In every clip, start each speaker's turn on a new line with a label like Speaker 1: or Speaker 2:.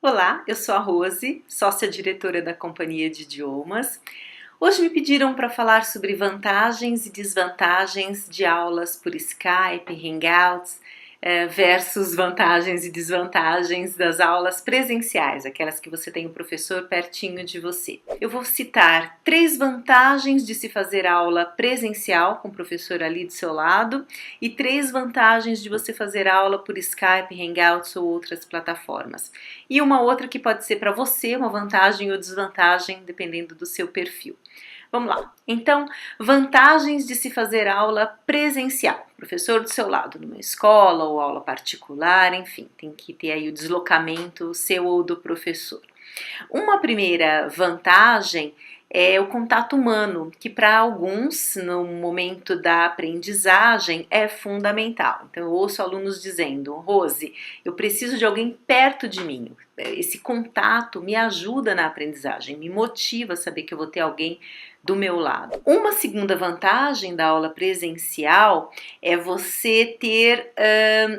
Speaker 1: Olá, eu sou a Rose, sócia-diretora da Companhia de Idiomas. Hoje me pediram para falar sobre vantagens e desvantagens de aulas por Skype, Hangouts, versus vantagens e desvantagens das aulas presenciais, aquelas que você tem o professor pertinho de você. Eu vou citar 3 vantagens de se fazer aula presencial com o professor ali do seu lado e 3 vantagens de você fazer aula por Skype, Hangouts ou outras plataformas. E uma outra que pode ser para você uma vantagem ou desvantagem, dependendo do seu perfil. Vamos lá. Então, vantagens de se fazer aula presencial. Professor do seu lado, numa escola ou aula particular, enfim, tem que ter aí o deslocamento seu ou do professor. Uma primeira vantagem é o contato humano, que para alguns, no momento da aprendizagem, é fundamental. Então, eu ouço alunos dizendo: Rose, eu preciso de alguém perto de mim. Esse contato me ajuda na aprendizagem, me motiva a saber que eu vou ter alguém do meu lado. Uma segunda vantagem da aula presencial é você ter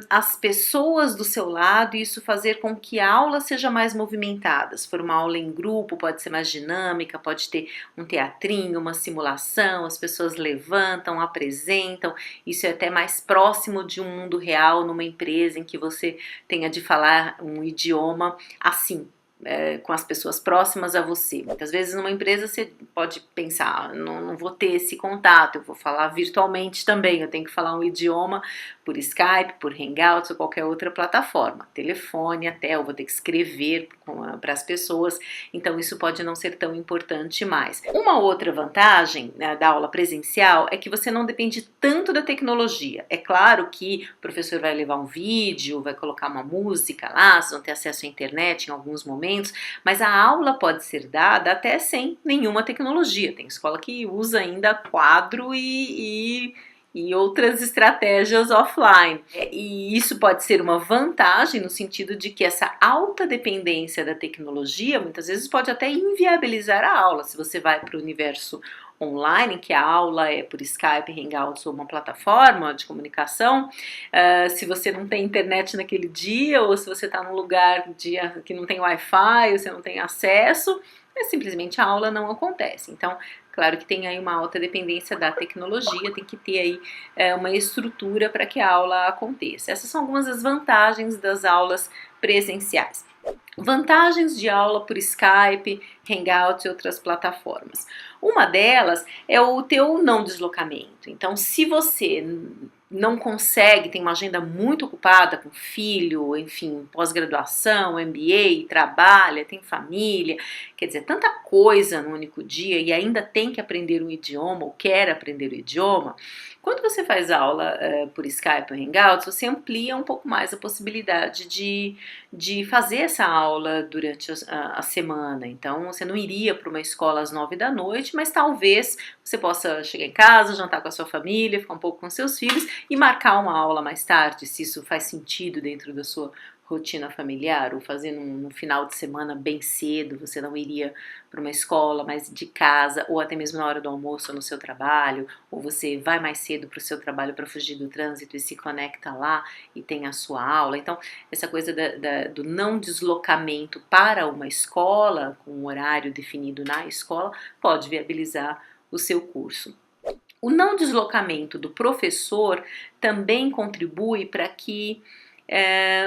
Speaker 1: as pessoas do seu lado e isso fazer com que a aula seja mais movimentada. Se for uma aula em grupo, pode ser mais dinâmica, pode ter um teatrinho, uma simulação, as pessoas levantam, apresentam. Isso é até mais próximo de um mundo real numa empresa em que você tenha de falar um idioma assim. Com as pessoas próximas a você. Muitas vezes numa empresa você pode pensar, não vou ter esse contato, eu vou falar virtualmente também, eu tenho que falar um idioma por Skype, por Hangouts ou qualquer outra plataforma, telefone até, eu vou ter que escrever para as pessoas, então isso pode não ser tão importante mais. Uma outra vantagem, né, da aula presencial é que você não depende tanto da tecnologia. É claro que o professor vai levar um vídeo, vai colocar uma música lá, vocês vão ter acesso à internet em alguns momentos, mas a aula pode ser dada até sem nenhuma tecnologia. Tem escola que usa ainda quadro e outras estratégias offline. E isso pode ser uma vantagem no sentido de que essa alta dependência da tecnologia muitas vezes pode até inviabilizar a aula. Se você vai para o universo online, que a aula é por Skype, Hangouts ou uma plataforma de comunicação, se você não tem internet naquele dia ou se você está num lugar que não tem Wi-Fi ou você não tem acesso, simplesmente a aula não acontece. Então, claro que tem aí uma alta dependência da tecnologia, tem que ter aí uma estrutura para que a aula aconteça. Essas são algumas das vantagens das aulas presenciais. Vantagens de aula por Skype, Hangouts e outras plataformas. Uma delas é o teu não deslocamento. Então, se você não consegue, tem uma agenda muito ocupada com filho, enfim, pós-graduação, MBA, trabalha, tem família, quer dizer, tanta coisa no único dia e ainda tem que aprender um idioma ou quer aprender o idioma, quando você faz aula por Skype ou Hangouts, você amplia um pouco mais a possibilidade de fazer essa aula durante a semana. Então, você não iria para uma escola às 9 da noite, mas talvez você possa chegar em casa, jantar com a sua família, ficar um pouco com seus filhos e marcar uma aula mais tarde, se isso faz sentido dentro da sua rotina familiar, ou fazer num final de semana bem cedo, você não iria para uma escola, mas de casa, ou até mesmo na hora do almoço no seu trabalho, ou você vai mais cedo para o seu trabalho para fugir do trânsito e se conecta lá e tem a sua aula. Então, essa coisa do não deslocamento para uma escola, com um horário definido na escola, pode viabilizar o seu curso. O não deslocamento do professor também contribui para que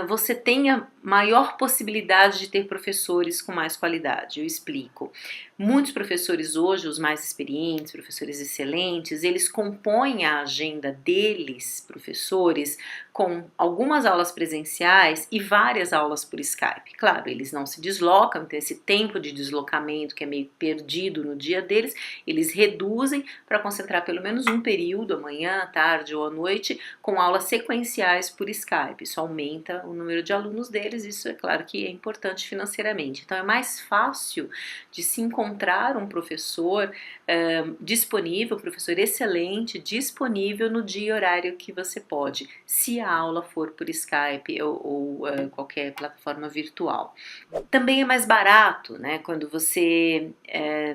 Speaker 1: você tenha maior possibilidade de ter professores com mais qualidade. Eu explico. Muitos professores hoje, os mais experientes, professores excelentes, eles compõem a agenda deles, professores, com algumas aulas presenciais e várias aulas por Skype. Claro, eles não se deslocam, então esse tempo de deslocamento que é meio perdido no dia deles, eles reduzem para concentrar pelo menos um período, amanhã, à tarde ou à noite, com aulas sequenciais por Skype. Isso aumenta o número de alunos deles, isso é claro que é importante financeiramente. Então é mais fácil de se encontrar um professor disponível, professor excelente, disponível no dia e horário que você pode, se a aula for por Skype ou qualquer plataforma virtual. Também é mais barato, né? Quando você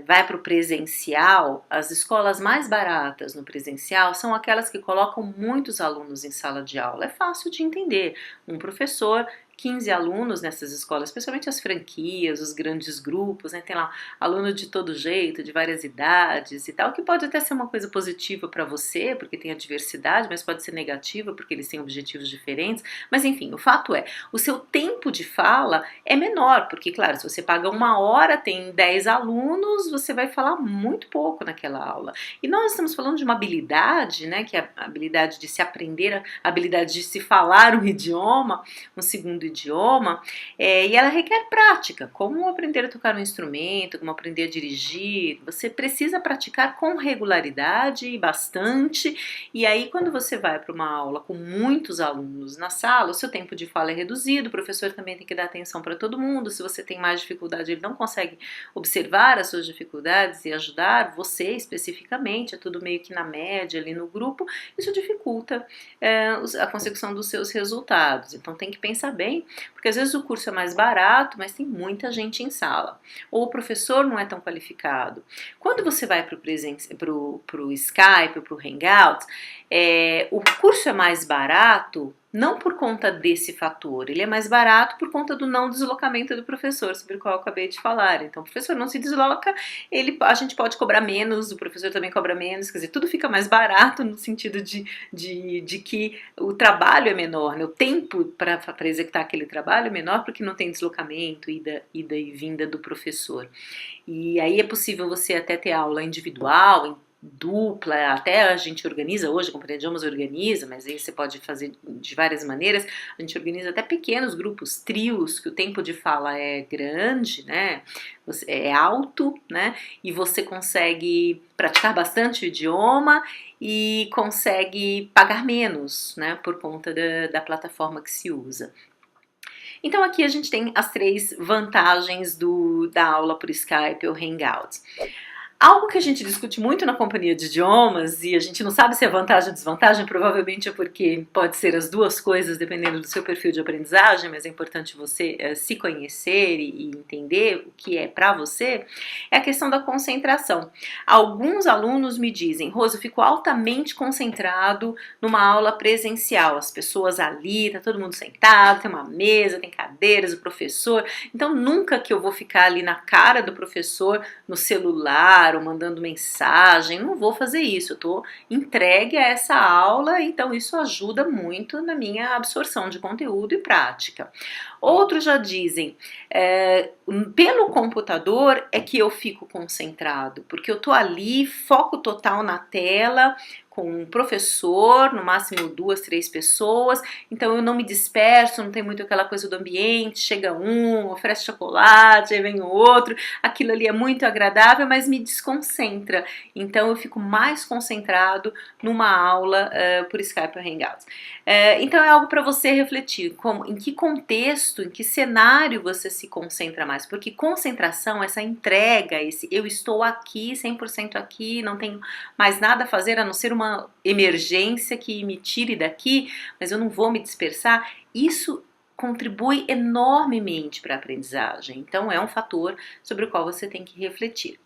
Speaker 1: vai para o presencial, as escolas mais baratas no presencial são aquelas que colocam muitos alunos em sala de aula. É fácil de entender. Um professor 15 alunos nessas escolas, especialmente as franquias, os grandes grupos, né? Tem lá aluno de todo jeito, de várias idades e tal, que pode até ser uma coisa positiva para você, porque tem a diversidade, mas pode ser negativa, porque eles têm objetivos diferentes. Mas enfim, o fato é, o seu tempo de fala é menor, porque claro, se você paga 1 hora, tem 10 alunos, você vai falar muito pouco naquela aula. E nós estamos falando de uma habilidade, né, que é a habilidade de se aprender, a habilidade de se falar um idioma, um segundo idioma, e ela requer prática, como aprender a tocar um instrumento, como aprender a dirigir. Você precisa praticar com regularidade e bastante, e aí quando você vai para uma aula com muitos alunos na sala, o seu tempo de fala é reduzido, o professor também tem que dar atenção para todo mundo. Se você tem mais dificuldade, ele não consegue observar as suas dificuldades e ajudar você especificamente, é tudo meio que na média ali no grupo, isso dificulta a consecução dos seus resultados. Então tem que pensar bem, porque às vezes o curso é mais barato, mas tem muita gente em sala, ou o professor não é tão qualificado. Quando você vai para o Skype, para o Hangouts, o curso é mais barato, não por conta desse fator, ele é mais barato por conta do não deslocamento do professor, sobre o qual eu acabei de falar. Então o professor não se desloca, a gente pode cobrar menos, o professor também cobra menos, quer dizer, tudo fica mais barato no sentido de que o trabalho é menor, né? O tempo para executar aquele trabalho é menor porque não tem deslocamento, ida e vinda do professor. E aí é possível você até ter aula individual, dupla, até a gente organiza hoje, a Companhia de Idiomas organiza, mas aí você pode fazer de várias maneiras. A gente organiza até pequenos grupos, trios, que o tempo de fala é grande, né? É alto, né? E você consegue praticar bastante o idioma e consegue pagar menos, né? Por conta da plataforma que se usa. Então aqui a gente tem as 3 vantagens da aula por Skype ou Hangouts. Algo que a gente discute muito na Companhia de Idiomas, e a gente não sabe se é vantagem ou desvantagem, provavelmente é porque pode ser as duas coisas, dependendo do seu perfil de aprendizagem, mas é importante você se conhecer e entender o que é para você, é a questão da concentração. Alguns alunos me dizem: Rose, eu fico altamente concentrado numa aula presencial, as pessoas ali, tá todo mundo sentado, tem uma mesa, tem cadeiras, o professor, então nunca que eu vou ficar ali na cara do professor, no celular, ou mandando mensagem, não vou fazer isso, eu estou entregue a essa aula, então isso ajuda muito na minha absorção de conteúdo e prática. Outros já dizem, pelo computador é que eu fico concentrado, porque eu estou ali, foco total na tela, com um professor, no máximo 2, 3 pessoas, então eu não me disperso, não tem muito aquela coisa do ambiente, chega um, oferece chocolate, aí vem o outro, aquilo ali é muito agradável, mas me desconcentra, então eu fico mais concentrado numa aula por Skype ou Hangouts. Então é algo para você refletir, em que contexto, em que cenário você se concentra mais, porque concentração, essa entrega, esse eu estou aqui, 100% aqui, não tenho mais nada a fazer a não ser uma emergência que me tire daqui, mas eu não vou me dispersar, isso contribui enormemente para a aprendizagem, então é um fator sobre o qual você tem que refletir.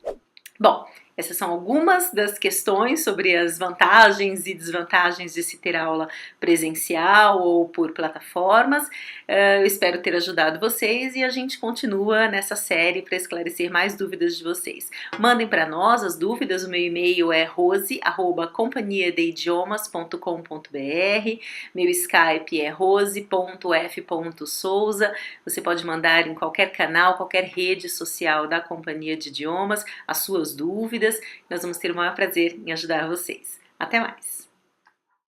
Speaker 1: Bom, essas são algumas das questões sobre as vantagens e desvantagens de se ter aula presencial ou por plataformas. Eu espero ter ajudado vocês e a gente continua nessa série para esclarecer mais dúvidas de vocês. Mandem para nós as dúvidas, o meu e-mail é rose@companhiadeidiomas.com.br, meu Skype é rose.f.souza. Você pode mandar em qualquer canal, qualquer rede social da Companhia de Idiomas as suas dúvidas. Nós vamos ter o maior prazer em ajudar vocês. Até mais!